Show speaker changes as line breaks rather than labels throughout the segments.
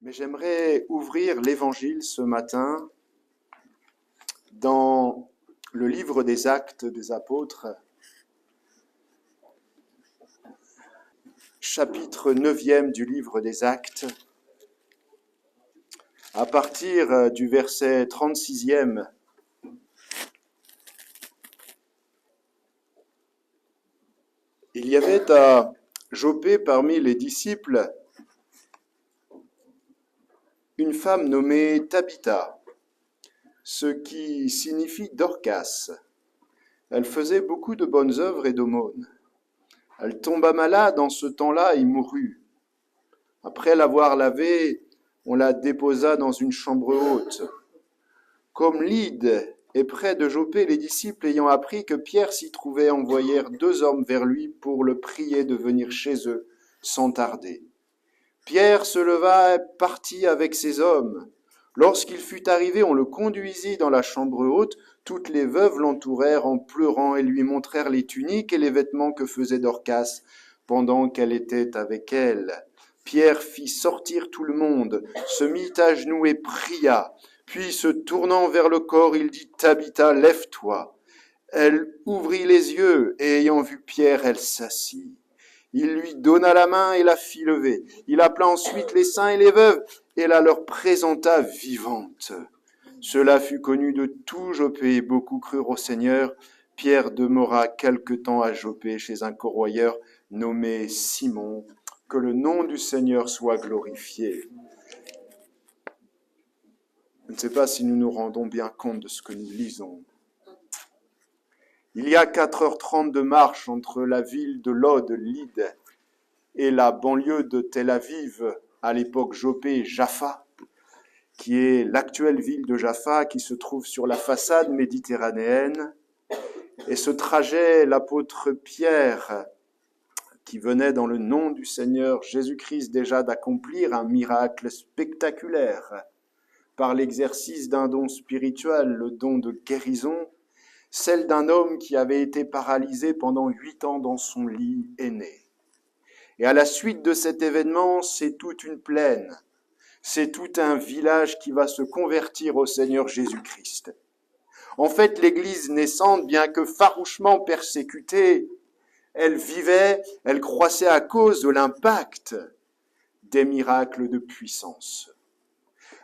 Mais j'aimerais ouvrir l'Évangile ce matin dans le livre des Actes des Apôtres, chapitre 9e du livre des Actes, à partir du verset 36e. Il y avait à Joppé parmi les disciples une femme nommée Tabitha, ce qui signifie Dorcas. Elle faisait beaucoup de bonnes œuvres et d'aumônes. Elle tomba malade en ce temps-là et mourut. Après l'avoir lavée, on la déposa dans une chambre haute. Comme Lyde est près de Joppé, les disciples ayant appris que Pierre s'y trouvait envoyèrent 2 hommes vers lui pour le prier de venir chez eux sans tarder. Pierre se leva et partit avec ses hommes. Lorsqu'il fut arrivé, on le conduisit dans la chambre haute. Toutes les veuves l'entourèrent en pleurant et lui montrèrent les tuniques et les vêtements que faisait Dorcas pendant qu'elle était avec elles. Pierre fit sortir tout le monde, se mit à genoux et pria. Puis, se tournant vers le corps, il dit « Tabitha, lève-toi ». Elle ouvrit les yeux et ayant vu Pierre, elle s'assit. Il lui donna la main et la fit lever. Il appela ensuite les saints et les veuves et la leur présenta vivante. Cela fut connu de tout Joppé et beaucoup crurent au Seigneur. Pierre demeura quelque temps à Joppé chez un corroyeur nommé Simon. Que le nom du Seigneur soit glorifié. Je ne sais pas si nous nous rendons bien compte de ce que nous lisons. Il y a 4h30 de marche entre la ville de Lod, Lyde, et la banlieue de Tel Aviv, à l'époque Joppé, Jaffa, qui est l'actuelle ville de Jaffa, qui se trouve sur la façade méditerranéenne. Et ce trajet, l'apôtre Pierre, qui venait dans le nom du Seigneur Jésus-Christ déjà d'accomplir un miracle spectaculaire par l'exercice d'un don spirituel, le don de guérison, celle d'un homme qui avait été paralysé pendant 8 ans dans son lit est née. Et à la suite de cet événement, c'est toute une plaine, c'est tout un village qui va se convertir au Seigneur Jésus-Christ. En fait, l'Église naissante, bien que farouchement persécutée, elle vivait, elle croissait à cause de l'impact des miracles de puissance.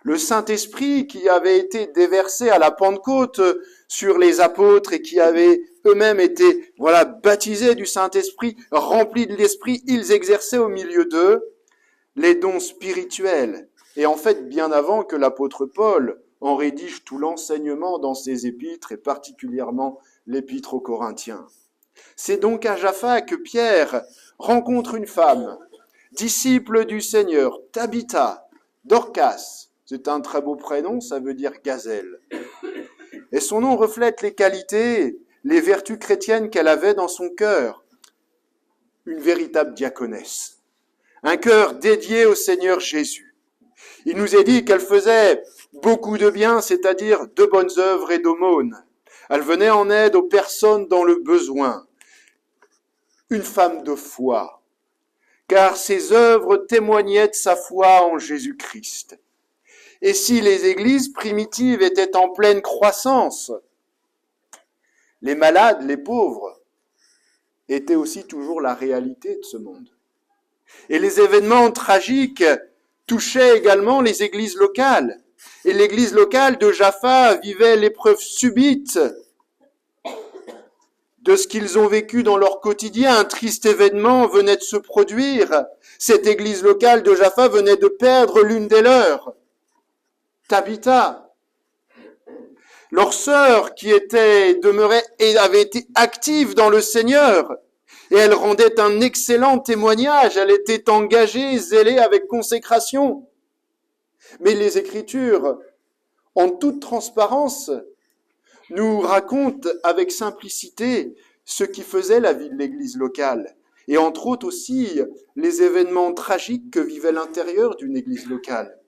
Le Saint-Esprit qui avait été déversé à la Pentecôte sur les apôtres et qui avaient eux-mêmes été baptisés du Saint-Esprit, remplis de l'Esprit, ils exerçaient au milieu d'eux les dons spirituels. Et en fait, bien avant que l'apôtre Paul en rédige tout l'enseignement dans ses épîtres et particulièrement l'épître aux Corinthiens. C'est donc à Jaffa que Pierre rencontre une femme, disciple du Seigneur, Tabitha, Dorcas. C'est un très beau prénom, ça veut dire gazelle. Et son nom reflète les qualités, les vertus chrétiennes qu'elle avait dans son cœur. Une véritable diaconesse. Un cœur dédié au Seigneur Jésus. Il nous est dit qu'elle faisait beaucoup de bien, c'est-à-dire de bonnes œuvres et d'aumônes. Elle venait en aide aux personnes dans le besoin. Une femme de foi, car ses œuvres témoignaient de sa foi en Jésus-Christ. Et si les églises primitives étaient en pleine croissance, les malades, les pauvres, étaient aussi toujours la réalité de ce monde. Et les événements tragiques touchaient également les églises locales. Et l'église locale de Jaffa vivait l'épreuve subite de ce qu'ils ont vécu dans leur quotidien. Un triste événement venait de se produire. Cette église locale de Jaffa venait de perdre l'une des leurs, Tabitha. Leur sœur qui demeurait et avait été active dans le Seigneur. Et elle rendait un excellent témoignage. Elle était engagée, zélée avec consécration. Mais les Écritures, en toute transparence, nous racontent avec simplicité ce qui faisait la vie de l'église locale. Et entre autres aussi, les événements tragiques que vivait l'intérieur d'une église locale.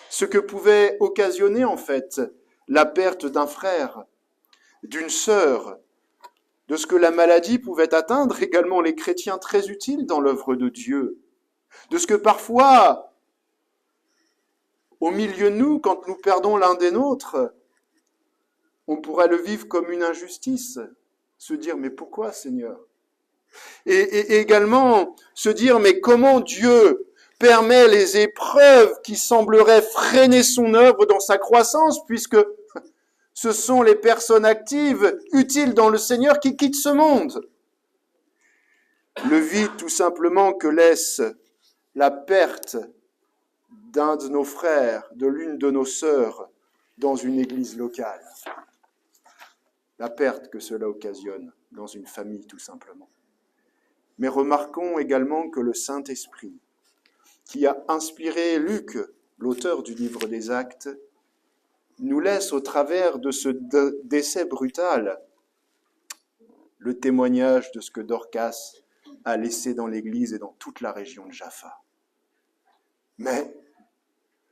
Ce que pouvait occasionner en fait la perte d'un frère, d'une sœur, de ce que la maladie pouvait atteindre également les chrétiens très utiles dans l'œuvre de Dieu, de ce que parfois au milieu de nous, quand nous perdons l'un des nôtres, on pourrait le vivre comme une injustice, se dire, mais pourquoi, Seigneur? Et également se dire, mais comment Dieu permet les épreuves qui sembleraient freiner son œuvre dans sa croissance, puisque ce sont les personnes actives, utiles dans le Seigneur, qui quittent ce monde. Le vide, tout simplement, que laisse la perte d'un de nos frères, de l'une de nos sœurs, dans une église locale. La perte que cela occasionne dans une famille, tout simplement. Mais remarquons également que le Saint-Esprit, qui a inspiré Luc, l'auteur du livre des Actes, nous laisse au travers de ce décès brutal le témoignage de ce que Dorcas a laissé dans l'Église et dans toute la région de Jaffa. Mais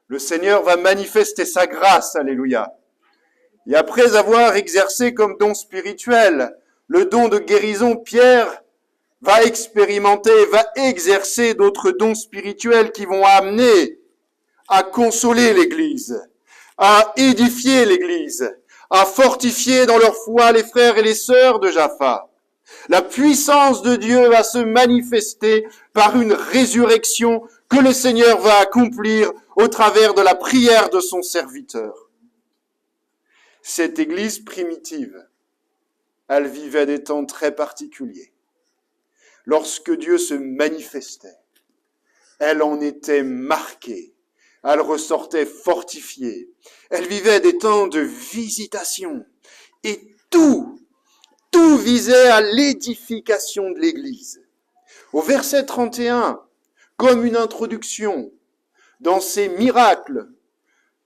le Seigneur va manifester sa grâce, alléluia. Et après avoir exercé comme don spirituel le don de guérison, Pierre va expérimenter, va exercer d'autres dons spirituels qui vont amener à consoler l'Église, à édifier l'Église, à fortifier dans leur foi les frères et les sœurs de Jaffa. La puissance de Dieu va se manifester par une résurrection que le Seigneur va accomplir au travers de la prière de son serviteur. Cette Église primitive, elle vivait des temps très particuliers. Lorsque Dieu se manifestait, elle en était marquée, elle ressortait fortifiée, elle vivait des temps de visitation et tout visait à l'édification de l'Église. Au verset 31, comme une introduction dans ces miracles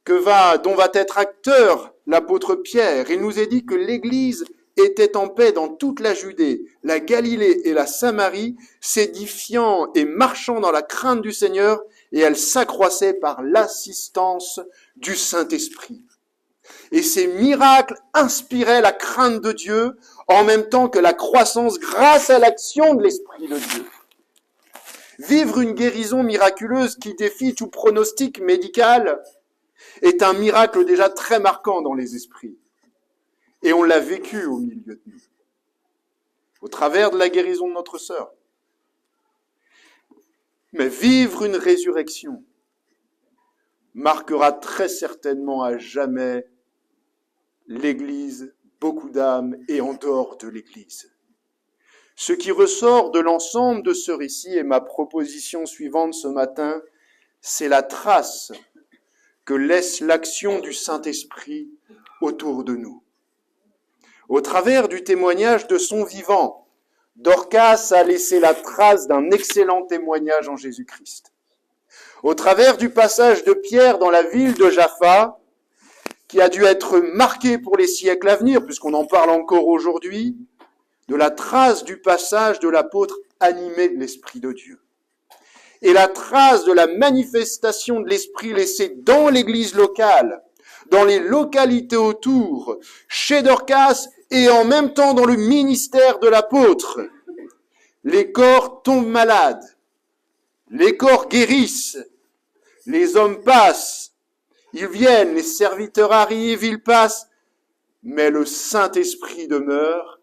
dont va être acteur l'apôtre Pierre, il nous est dit que l'Église était en paix dans toute la Judée, la Galilée et la Samarie, s'édifiant et marchant dans la crainte du Seigneur, et elle s'accroissait par l'assistance du Saint-Esprit. Et ces miracles inspiraient la crainte de Dieu, en même temps que la croissance grâce à l'action de l'Esprit de Dieu. Vivre une guérison miraculeuse qui défie tout pronostic médical est un miracle déjà très marquant dans les esprits. Et on l'a vécu au milieu de nous, au travers de la guérison de notre sœur. Mais vivre une résurrection marquera très certainement à jamais l'Église, beaucoup d'âmes et en dehors de l'Église. Ce qui ressort de l'ensemble de ce récit et ma proposition suivante ce matin, c'est la trace que laisse l'action du Saint-Esprit autour de nous. Au travers du témoignage de son vivant, Dorcas a laissé la trace d'un excellent témoignage en Jésus-Christ. Au travers du passage de Pierre dans la ville de Jaffa, qui a dû être marqué pour les siècles à venir, puisqu'on en parle encore aujourd'hui, de la trace du passage de l'apôtre animé de l'Esprit de Dieu. Et la trace de la manifestation de l'Esprit laissée dans l'Église locale, dans les localités autour, chez Dorcas et en même temps dans le ministère de l'apôtre. Les corps tombent malades, les corps guérissent, les hommes passent, ils viennent, les serviteurs arrivent, ils passent, mais le Saint-Esprit demeure,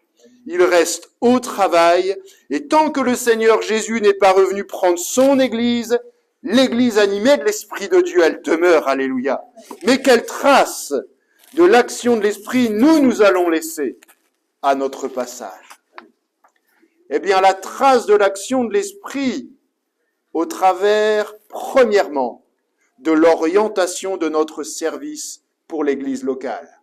il reste au travail, et tant que le Seigneur Jésus n'est pas revenu prendre son Église, l'Église animée de l'Esprit de Dieu, elle demeure, alléluia. Mais quelle trace de l'action de l'Esprit nous allons laisser à notre passage? Eh bien, la trace de l'action de l'Esprit au travers, premièrement, de l'orientation de notre service pour l'Église locale.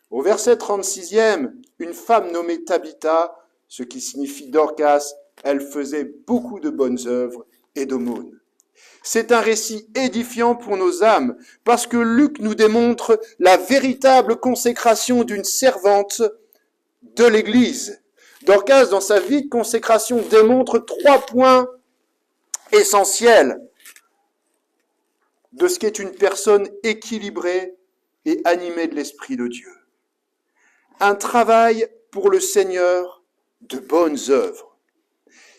Au verset 36e, une femme nommée Tabitha, ce qui signifie Dorcas, elle faisait beaucoup de bonnes œuvres et d'aumônes. C'est un récit édifiant pour nos âmes, parce que Luc nous démontre la véritable consécration d'une servante de l'Église. Dorcas, dans sa vie de consécration, démontre 3 points essentiels de ce qu'est une personne équilibrée et animée de l'Esprit de Dieu. Un travail pour le Seigneur de bonnes œuvres.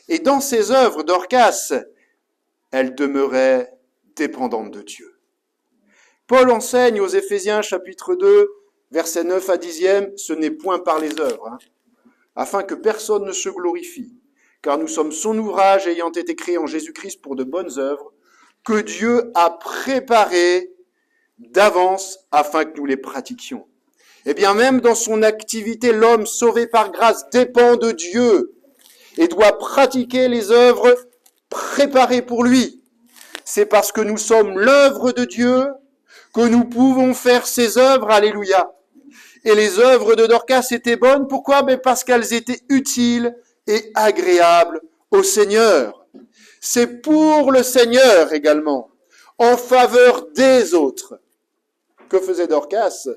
Et dans ces œuvres, Dorcas, elle demeurait dépendante de Dieu. Paul enseigne aux Éphésiens chapitre 2, versets 9 à 10, ce n'est point par les œuvres, afin que personne ne se glorifie, car nous sommes son ouvrage ayant été créés en Jésus-Christ pour de bonnes œuvres, que Dieu a préparées d'avance afin que nous les pratiquions. Eh bien, même dans son activité, l'homme sauvé par grâce dépend de Dieu et doit pratiquer les œuvres préparées pour lui. C'est parce que nous sommes l'œuvre de Dieu que nous pouvons faire ces œuvres, alléluia. Et les œuvres de Dorcas étaient bonnes, pourquoi ? Parce qu'elles étaient utiles et agréables au Seigneur. C'est pour le Seigneur également, en faveur des autres. Que faisait Dorcas ?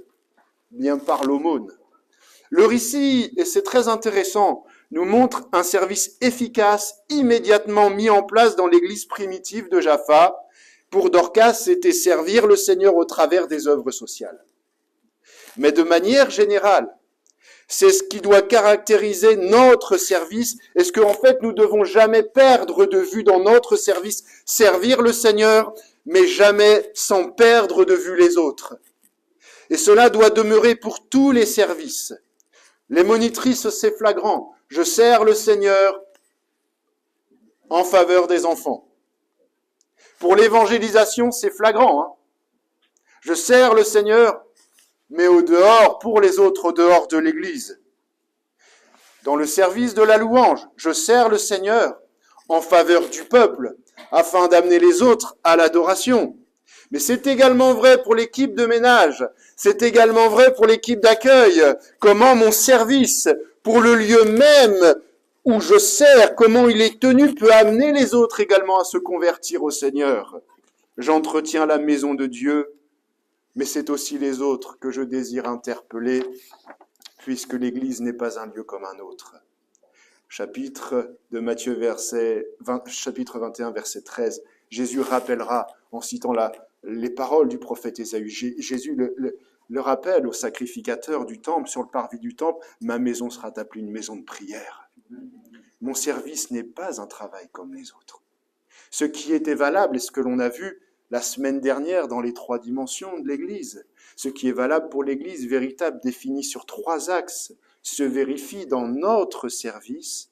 Bien par l'aumône. Le récit, et c'est très intéressant, nous montre un service efficace immédiatement mis en place dans l'église primitive de Jaffa. Pour Dorcas, c'était servir le Seigneur au travers des œuvres sociales. Mais de manière générale, c'est ce qui doit caractériser notre service et ce qu'en fait nous devons jamais perdre de vue dans notre service, servir le Seigneur, mais jamais sans perdre de vue les autres. Et cela doit demeurer pour tous les services. Les monitrices, c'est flagrant. Je sers le Seigneur en faveur des enfants. Pour l'évangélisation, c'est flagrant. Je sers le Seigneur, mais au dehors, pour les autres, au dehors de l'Église. Dans le service de la louange, je sers le Seigneur en faveur du peuple, afin d'amener les autres à l'adoration. Mais c'est également vrai pour l'équipe de ménage, c'est également vrai pour l'équipe d'accueil. Comment mon service, pour le lieu même où je sers, comment il est tenu, peut amener les autres également à se convertir au Seigneur. J'entretiens la maison de Dieu, mais c'est aussi les autres que je désire interpeller, puisque l'Église n'est pas un lieu comme un autre. Chapitre de Matthieu, chapitre 21, verset 13, Jésus rappellera, en citant les paroles du prophète Ésaïe, Jésus le rappelle au sacrificateur du temple, sur le parvis du temple, « Ma maison sera appelée une maison de prière. » Mon service n'est pas un travail comme les autres. Ce qui était valable, et ce que l'on a vu la semaine dernière dans les 3 dimensions de l'Église, ce qui est valable pour l'Église véritable, défini sur 3 axes, se vérifie dans notre service,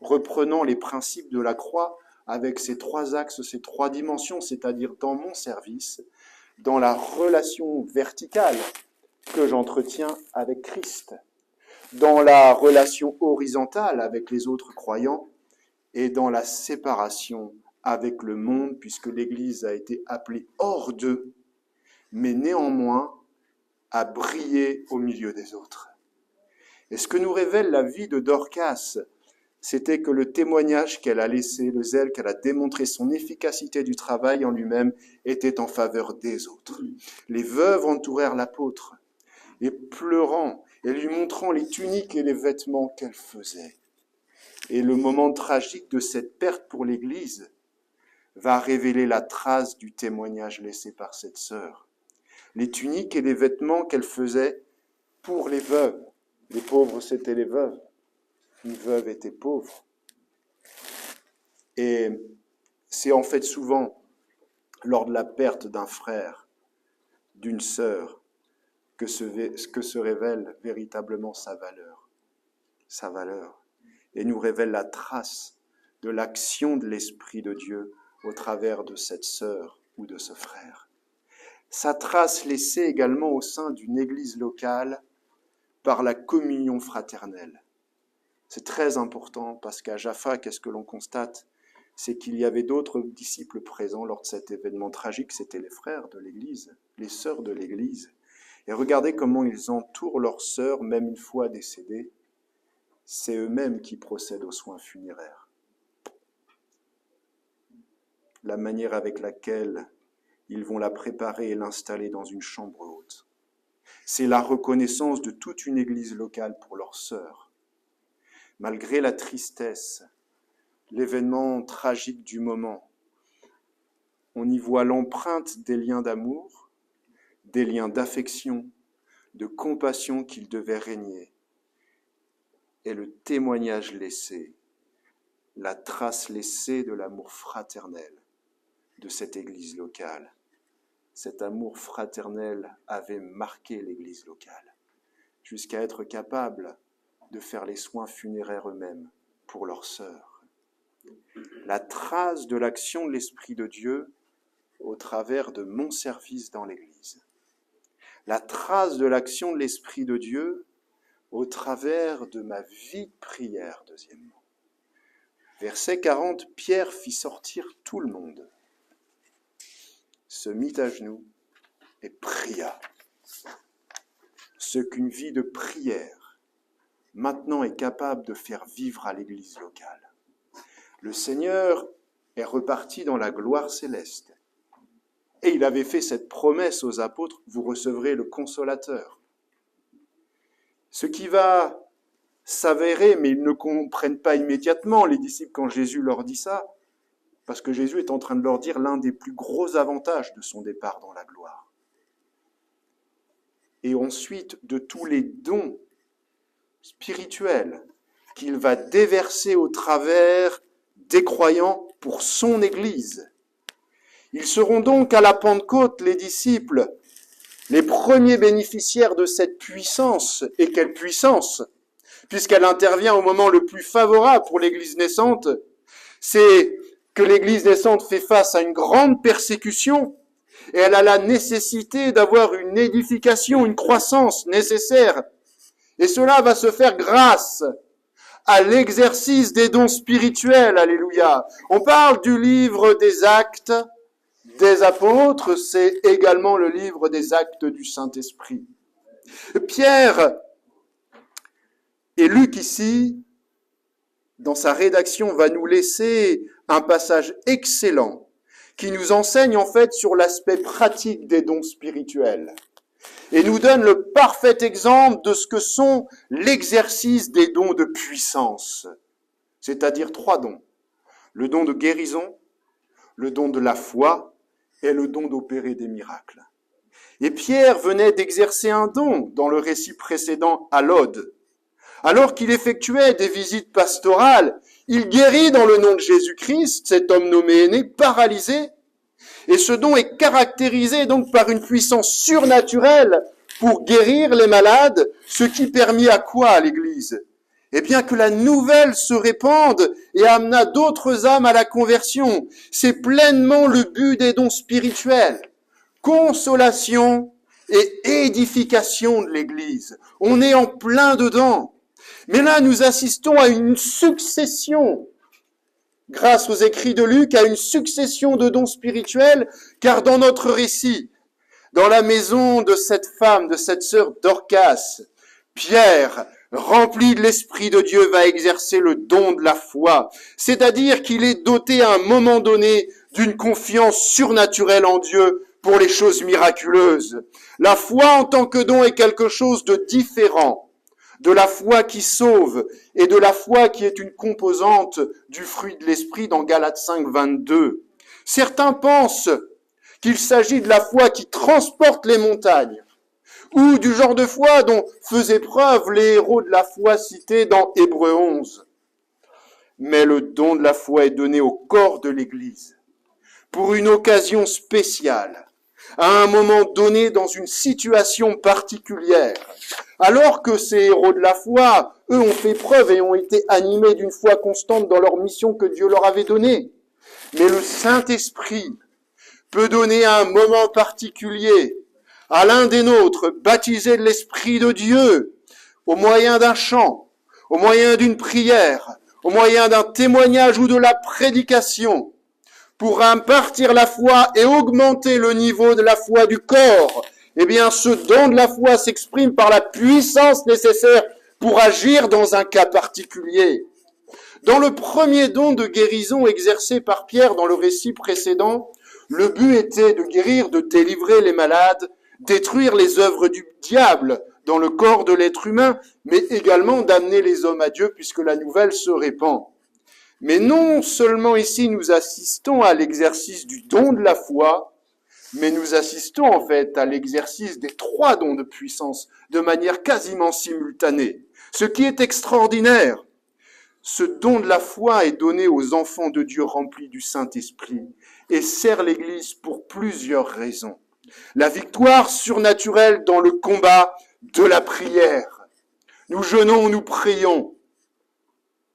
reprenant les principes de la croix avec ces 3 axes, ces 3 dimensions, c'est-à-dire dans mon service, dans la relation verticale que j'entretiens avec Christ, dans la relation horizontale avec les autres croyants et dans la séparation avec le monde, puisque l'Église a été appelée hors d'eux, mais néanmoins à briller au milieu des autres. Et ce que nous révèle la vie de Dorcas, c'était que le témoignage qu'elle a laissé, le zèle qu'elle a démontré, son efficacité du travail en lui-même, était en faveur des autres. Les veuves entourèrent l'apôtre, et pleurant, et lui montrant les tuniques et les vêtements qu'elle faisait. Et le moment tragique de cette perte pour l'Église va révéler la trace du témoignage laissé par cette sœur. Les tuniques et les vêtements qu'elle faisait pour les veuves. Les pauvres, c'était les veuves. Une veuve était pauvre. Et c'est en fait souvent lors de la perte d'un frère, d'une sœur, que se révèle véritablement sa valeur. Sa valeur. Et nous révèle la trace de l'action de l'Esprit de Dieu au travers de cette sœur ou de ce frère. Sa trace laissée également au sein d'une église locale par la communion fraternelle. C'est très important parce qu'à Jaffa, qu'est-ce que l'on constate ? C'est qu'il y avait d'autres disciples présents lors de cet événement tragique, c'était les frères de l'église, les sœurs de l'église. Et regardez comment ils entourent leurs sœurs, même une fois décédées. C'est eux-mêmes qui procèdent aux soins funéraires. La manière avec laquelle ils vont la préparer et l'installer dans une chambre haute. C'est la reconnaissance de toute une église locale pour leurs sœurs. Malgré la tristesse, l'événement tragique du moment, on y voit l'empreinte des liens d'amour, des liens d'affection, de compassion qu'ils devaient régner, et le témoignage laissé, la trace laissée de l'amour fraternel de cette église locale. cet amour fraternel avait marqué l'Église locale, jusqu'à être capable de faire les soins funéraires eux-mêmes pour leurs sœurs. La trace de l'action de l'Esprit de Dieu au travers de mon service dans l'Église. La trace de l'action de l'Esprit de Dieu au travers de ma vie de prière, deuxièmement. Verset 40, Pierre fit sortir tout le monde, se mit à genoux et pria. Ce qu'une vie de prière maintenant est capable de faire vivre à l'Église locale. Le Seigneur est reparti dans la gloire céleste. Et il avait fait cette promesse aux apôtres, vous recevrez le Consolateur. Ce qui va s'avérer, mais ils ne comprennent pas immédiatement, les disciples, quand Jésus leur dit ça, parce que Jésus est en train de leur dire l'un des plus gros avantages de son départ dans la gloire. Et ensuite, de tous les dons spirituels qu'il va déverser au travers des croyants pour son Église. Ils seront donc à la Pentecôte, les disciples, les premiers bénéficiaires de cette puissance. Et quelle puissance! Puisqu'elle intervient au moment le plus favorable pour l'Église naissante, c'est que l'Église naissante fait face à une grande persécution et elle a la nécessité d'avoir une édification, une croissance nécessaire. Et cela va se faire grâce à l'exercice des dons spirituels, alléluia. On parle du livre des Actes des Apôtres, c'est également le livre des Actes du Saint-Esprit. Pierre et Luc ici, dans sa rédaction, va nous laisser un passage excellent qui nous enseigne en fait sur l'aspect pratique des dons spirituels et nous donne le parfait exemple de ce que sont l'exercice des dons de puissance, c'est-à-dire 3 dons. Le don de guérison, le don de la foi et le don d'opérer des miracles. Et Pierre venait d'exercer un don dans le récit précédent à Lode. Alors qu'il effectuait des visites pastorales, il guérit dans le nom de Jésus-Christ, cet homme nommé Aîné, paralysé. Et ce don est caractérisé donc par une puissance surnaturelle pour guérir les malades, ce qui permit à quoi à l'Église? Eh bien que la nouvelle se répande et amena d'autres âmes à la conversion. C'est pleinement le but des dons spirituels. Consolation et édification de l'Église. On est en plein dedans. Mais là, nous assistons à une succession, grâce aux écrits de Luc, à une succession de dons spirituels, car dans notre récit, dans la maison de cette femme, de cette sœur Dorcas, Pierre, rempli de l'Esprit de Dieu, va exercer le don de la foi, c'est-à-dire qu'il est doté à un moment donné d'une confiance surnaturelle en Dieu pour les choses miraculeuses. La foi en tant que don est quelque chose de différent de la foi qui sauve et de la foi qui est une composante du fruit de l'esprit dans Galates 5, 22. Certains pensent qu'il s'agit de la foi qui transporte les montagnes ou du genre de foi dont faisaient preuve les héros de la foi cités dans Hébreux 11. Mais le don de la foi est donné au corps de l'Église pour une occasion spéciale, à un moment donné dans une situation particulière. Alors que ces héros de la foi, eux, ont fait preuve et ont été animés d'une foi constante dans leur mission que Dieu leur avait donnée. Mais le Saint-Esprit peut donner à un moment particulier à l'un des nôtres, baptisé de l'Esprit de Dieu, au moyen d'un chant, au moyen d'une prière, au moyen d'un témoignage ou de la prédication, pour impartir la foi et augmenter le niveau de la foi du corps. Eh bien, ce don de la foi s'exprime par la puissance nécessaire pour agir dans un cas particulier. Dans le premier don de guérison exercé par Pierre dans le récit précédent, le but était de guérir, de délivrer les malades, détruire les œuvres du diable dans le corps de l'être humain, mais également d'amener les hommes à Dieu puisque la nouvelle se répand. Mais non seulement ici nous assistons à l'exercice du don de la foi, mais nous assistons en fait à l'exercice des 3 dons de puissance de manière quasiment simultanée. Ce qui est extraordinaire, ce don de la foi est donné aux enfants de Dieu remplis du Saint-Esprit et sert l'Église pour plusieurs raisons. La victoire surnaturelle dans le combat de la prière. Nous jeûnons, nous prions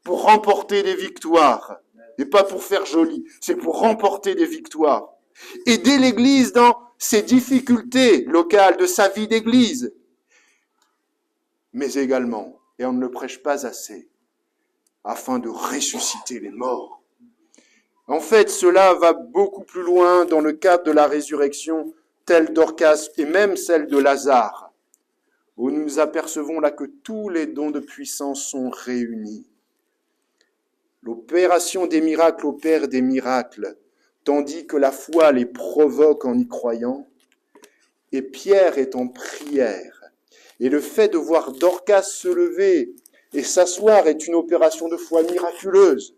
pour remporter des victoires. Et pas pour faire joli, c'est pour remporter des victoires. Aider l'Église dans ses difficultés locales de sa vie d'Église. Mais également, et on ne le prêche pas assez, afin de ressusciter les morts. En fait, cela va beaucoup plus loin dans le cadre de la résurrection, telle d'Orcas et même celle de Lazare, où nous apercevons là que tous les dons de puissance sont réunis. L'opération des miracles opère des miracles, tandis que la foi les provoque en y croyant, et Pierre est en prière. Et le fait de voir Dorcas se lever et s'asseoir est une opération de foi miraculeuse.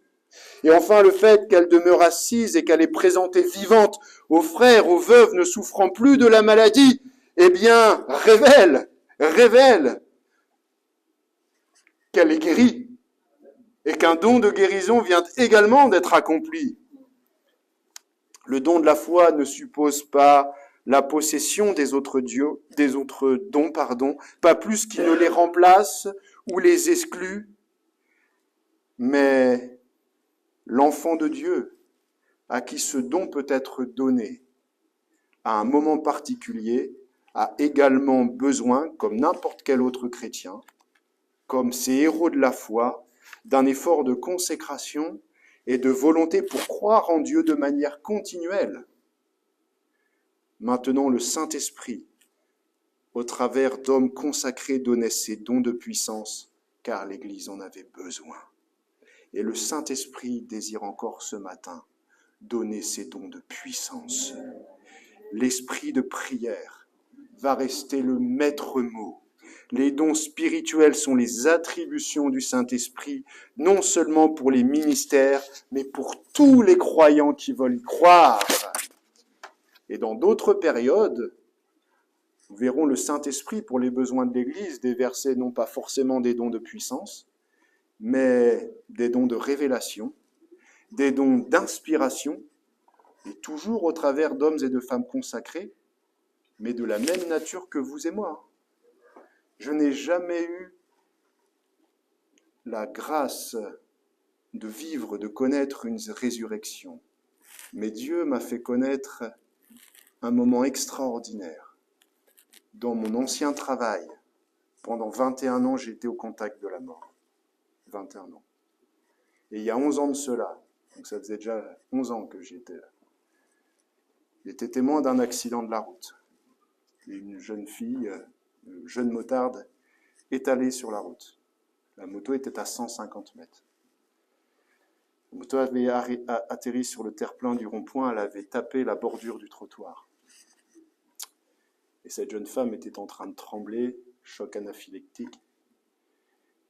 Et enfin, le fait qu'elle demeure assise et qu'elle est présentée vivante aux frères, aux veuves ne souffrant plus de la maladie, eh bien, révèle qu'elle est guérie et qu'un don de guérison vient également d'être accompli. Le don de la foi ne suppose pas la possession des autres dons, pas plus qu'il ne les remplace ou les exclut, mais l'enfant de Dieu, à qui ce don peut être donné à un moment particulier, a également besoin, comme n'importe quel autre chrétien, comme ces héros de la foi, d'un effort de consécration et de volonté pour croire en Dieu de manière continuelle. Maintenant, le Saint-Esprit, au travers d'hommes consacrés, donnait ses dons de puissance, car l'Église en avait besoin. Et le Saint-Esprit désire encore ce matin donner ses dons de puissance. L'esprit de prière va rester le maître mot. Les dons spirituels sont les attributions du Saint-Esprit, non seulement pour les ministères, mais pour tous les croyants qui veulent y croire. Et dans d'autres périodes, nous verrons le Saint-Esprit pour les besoins de l'Église déverser non pas forcément des dons de puissance, mais des dons de révélation, des dons d'inspiration, et toujours au travers d'hommes et de femmes consacrés, mais de la même nature que vous et moi. Je n'ai jamais eu la grâce de vivre, de connaître une résurrection, mais Dieu m'a fait connaître un moment extraordinaire. Dans mon ancien travail, pendant 21 ans, j'ai été au contact de la mort. 21 ans. Et il y a 11 ans de cela, donc ça faisait déjà 11 ans que j'étais là, j'étais témoin d'un accident de la route. Une jeune fille, une jeune motarde, étalée sur la route. La moto était à 150 mètres. La moto avait atterri sur le terre-plein du rond-point, elle avait tapé la bordure du trottoir. Et cette jeune femme était en train de trembler, choc anaphylactique.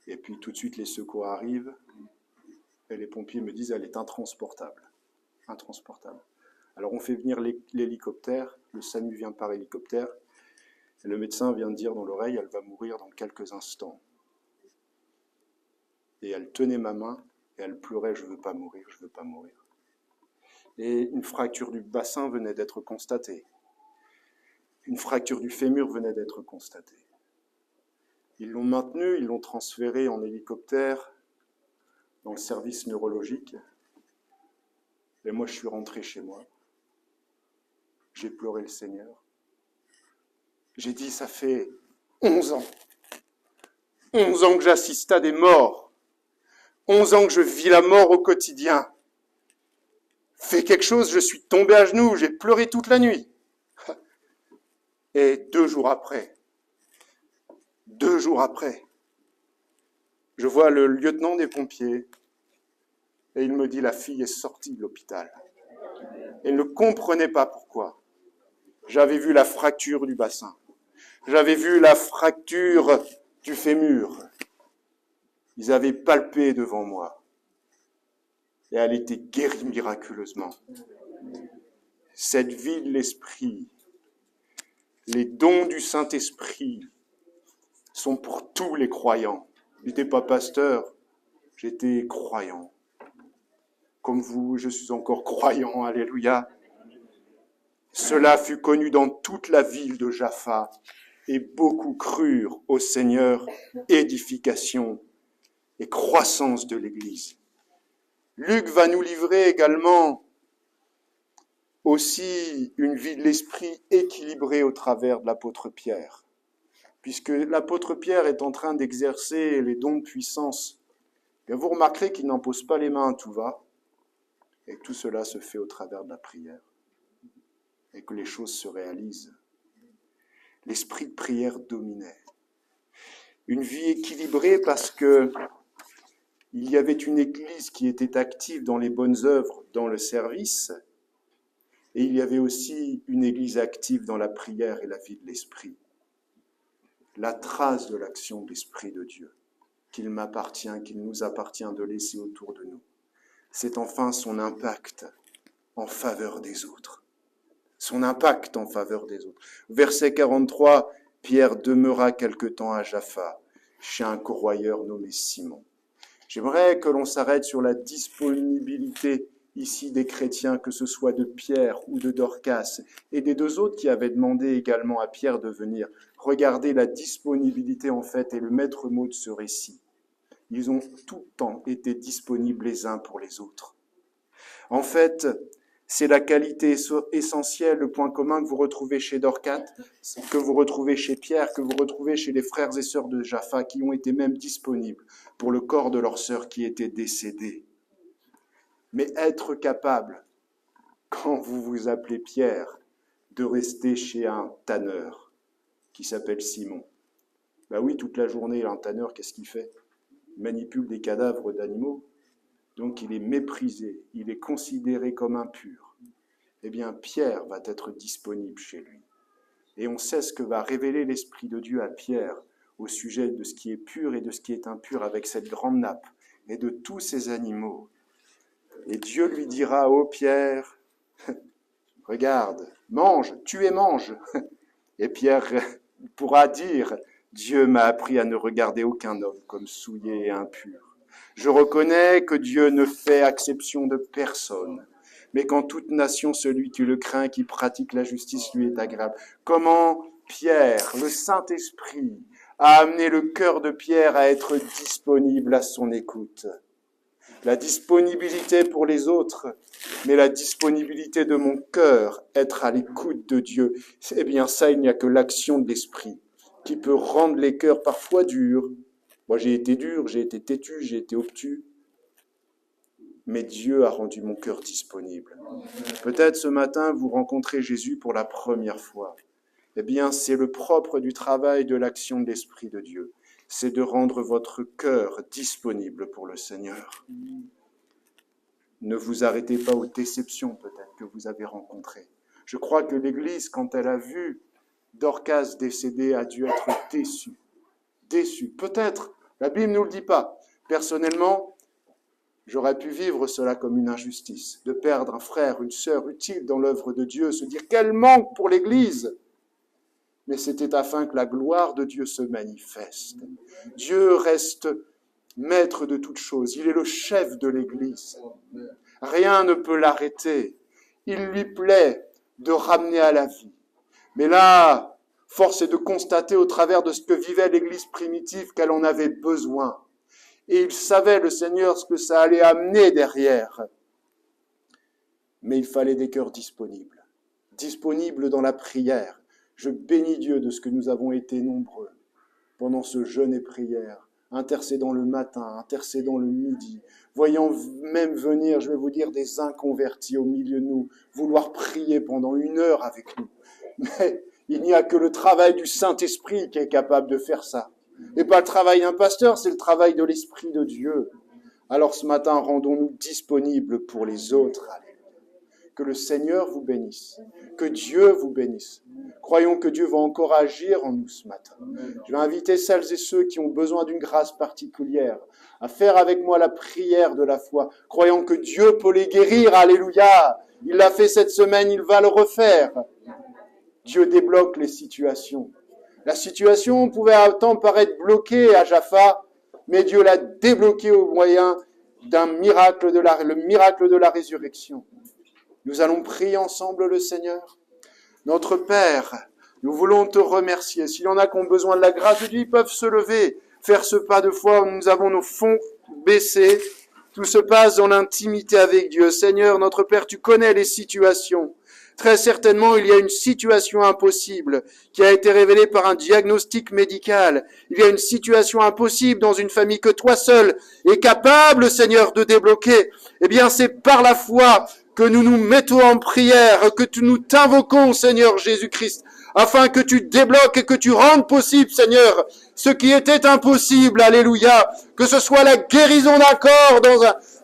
Et puis tout de suite, les secours arrivent, et les pompiers me disent, elle est intransportable. Intransportable. Alors on fait venir l'hélicoptère, le SAMU vient par hélicoptère, et le médecin vient de dire dans l'oreille, elle va mourir dans quelques instants. Et elle tenait ma main, et elle pleurait, je veux pas mourir, je veux pas mourir. Et une fracture du bassin venait d'être constatée. Une fracture du fémur venait d'être constatée. Ils l'ont maintenue, ils l'ont transférée en hélicoptère dans le service neurologique. Et moi, je suis rentré chez moi. J'ai pleuré le Seigneur. J'ai dit, ça fait 11 ans. 11 ans que j'assiste à des morts. 11 ans que je vis la mort au quotidien. Fais quelque chose, je suis tombé à genoux, j'ai pleuré toute la nuit. Et 2 jours après, je vois le lieutenant des pompiers et il me dit, la fille est sortie de l'hôpital. Elle ne comprenait pas pourquoi. J'avais vu la fracture du bassin. J'avais vu la fracture du fémur. Ils avaient palpé devant moi. Et elle était guérie miraculeusement. Cette vie de l'esprit, les dons du Saint-Esprit sont pour tous les croyants. Je n'étais pas pasteur, j'étais croyant. Comme vous, je suis encore croyant, alléluia. Cela fut connu dans toute la ville de Jaffa, et beaucoup crurent au Seigneur, édification et croissance de l'Église. Luc va nous livrer également aussi une vie de l'esprit équilibrée au travers de l'apôtre Pierre, puisque l'apôtre Pierre est en train d'exercer les dons de puissance. Et vous remarquerez qu'il n'en pose pas les mains à tout va, et tout cela se fait au travers de la prière, et que les choses se réalisent. L'esprit de prière dominait. Une vie équilibrée parce que il y avait une église qui était active dans les bonnes œuvres, dans le service, et il y avait aussi une église active dans la prière et la vie de l'esprit. La trace de l'action de l'Esprit de Dieu, qu'il m'appartient, qu'il nous appartient de laisser autour de nous. C'est enfin son impact en faveur des autres. Son impact en faveur des autres. Verset 43, Pierre demeura quelque temps à Jaffa, chez un corroyeur nommé Simon. J'aimerais que l'on s'arrête sur la disponibilité ici des chrétiens, que ce soit de Pierre ou de Dorcas, et des deux autres qui avaient demandé également à Pierre de venir. Regardez la disponibilité en fait et le maître mot de ce récit. Ils ont tout le temps été disponibles les uns pour les autres. En fait, c'est la qualité essentielle, le point commun que vous retrouvez chez Dorcas, que vous retrouvez chez Pierre, que vous retrouvez chez les frères et sœurs de Jaffa, qui ont été même disponibles pour le corps de leur sœur qui était décédée. Mais être capable, quand vous vous appelez Pierre, de rester chez un tanneur qui s'appelle Simon. Ben oui, toute la journée, un tanneur, qu'est-ce qu'il fait? Il manipule des cadavres d'animaux. Donc il est méprisé, il est considéré comme impur. Eh bien, Pierre va être disponible chez lui. Et on sait ce que va révéler l'Esprit de Dieu à Pierre au sujet de ce qui est pur et de ce qui est impur avec cette grande nappe et de tous ces animaux. Et Dieu lui dira, ô Pierre, regarde, mange, tu et mange. Et Pierre pourra dire, Dieu m'a appris à ne regarder aucun homme comme souillé et impur. Je reconnais que Dieu ne fait exception de personne, mais qu'en toute nation, celui qui le craint, qui pratique la justice, lui est agréable. Comment Pierre, le Saint-Esprit, a amené le cœur de Pierre à être disponible à son écoute. La disponibilité pour les autres, mais la disponibilité de mon cœur, être à l'écoute de Dieu. Eh bien ça, il n'y a que l'action de l'Esprit qui peut rendre les cœurs parfois durs. Moi, j'ai été dur, j'ai été têtu, j'ai été obtus. Mais Dieu a rendu mon cœur disponible. Peut-être ce matin, vous rencontrez Jésus pour la première fois. Eh bien, c'est le propre du travail de l'action de l'Esprit de Dieu. C'est de rendre votre cœur disponible pour le Seigneur. Ne vous arrêtez pas aux déceptions peut-être que vous avez rencontrées. Je crois que l'Église, quand elle a vu Dorcas décédée, a dû être déçue. Déçue. Peut-être, la Bible ne nous le dit pas. Personnellement, j'aurais pu vivre cela comme une injustice, de perdre un frère, une sœur utile dans l'œuvre de Dieu, se dire quel manque pour l'Église. Mais c'était afin que la gloire de Dieu se manifeste. Dieu reste maître de toutes choses. Il est le chef de l'Église. Rien ne peut l'arrêter. Il lui plaît de ramener à la vie. Mais là, force est de constater au travers de ce que vivait l'Église primitive qu'elle en avait besoin. Et il savait, le Seigneur, ce que ça allait amener derrière. Mais il fallait des cœurs disponibles. Disponibles dans la prière. Je bénis Dieu de ce que nous avons été nombreux pendant ce jeûne et prière, intercédant le matin, intercédant le midi, voyant même venir, je vais vous dire, des inconvertis au milieu de nous, vouloir prier pendant 1 heure avec nous. Mais il n'y a que le travail du Saint-Esprit qui est capable de faire ça. Et pas le travail d'un pasteur, c'est le travail de l'Esprit de Dieu. Alors ce matin, rendons-nous disponibles pour les autres. Que le Seigneur vous bénisse, que Dieu vous bénisse. Croyons que Dieu va encore agir en nous ce matin. Je vais inviter celles et ceux qui ont besoin d'une grâce particulière à faire avec moi la prière de la foi, croyant que Dieu peut les guérir. Alléluia! Il l'a fait cette semaine, il va le refaire. Dieu débloque les situations. La situation pouvait à temps paraître bloquée à Jaffa, mais Dieu l'a débloquée au moyen d'un miracle le miracle de la résurrection. Nous allons prier ensemble le Seigneur. Notre Père, nous voulons te remercier. S'il y en a qui ont besoin de la grâce de Dieu, ils peuvent se lever, faire ce pas de foi où nous avons nos fronts baissés. Tout se passe dans l'intimité avec Dieu. Seigneur, notre Père, tu connais les situations. Très certainement, il y a une situation impossible qui a été révélée par un diagnostic médical. Il y a une situation impossible dans une famille que toi seul es capable, Seigneur, de débloquer. Eh bien, c'est par la foi que nous nous mettons en prière, que nous t'invoquons, Seigneur Jésus-Christ, afin que tu débloques et que tu rendes possible, Seigneur, ce qui était impossible, alléluia, que ce soit la guérison d'un corps,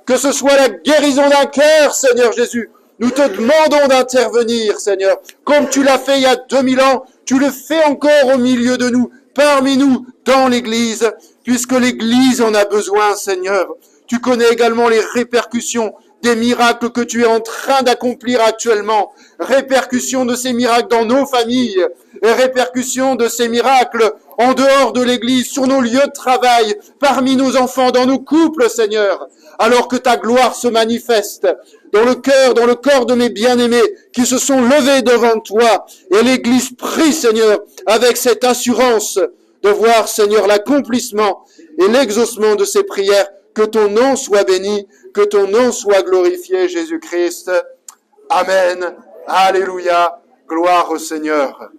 que ce soit la guérison d'un cœur, Seigneur Jésus. Nous te demandons d'intervenir, Seigneur, comme tu l'as fait il y a 2000 ans, tu le fais encore au milieu de nous, parmi nous, dans l'Église, puisque l'Église en a besoin, Seigneur. Tu connais également les répercussions des miracles que tu es en train d'accomplir actuellement, répercussions de ces miracles dans nos familles, et répercussions de ces miracles en dehors de l'Église, sur nos lieux de travail, parmi nos enfants, dans nos couples, Seigneur, alors que ta gloire se manifeste dans le corps de mes bien-aimés qui se sont levés devant toi. Et l'Église prie, Seigneur, avec cette assurance de voir, Seigneur, l'accomplissement et l'exaucement de ces prières. Que ton nom soit béni, que ton nom soit glorifié, Jésus-Christ. Amen. Alléluia. Gloire au Seigneur.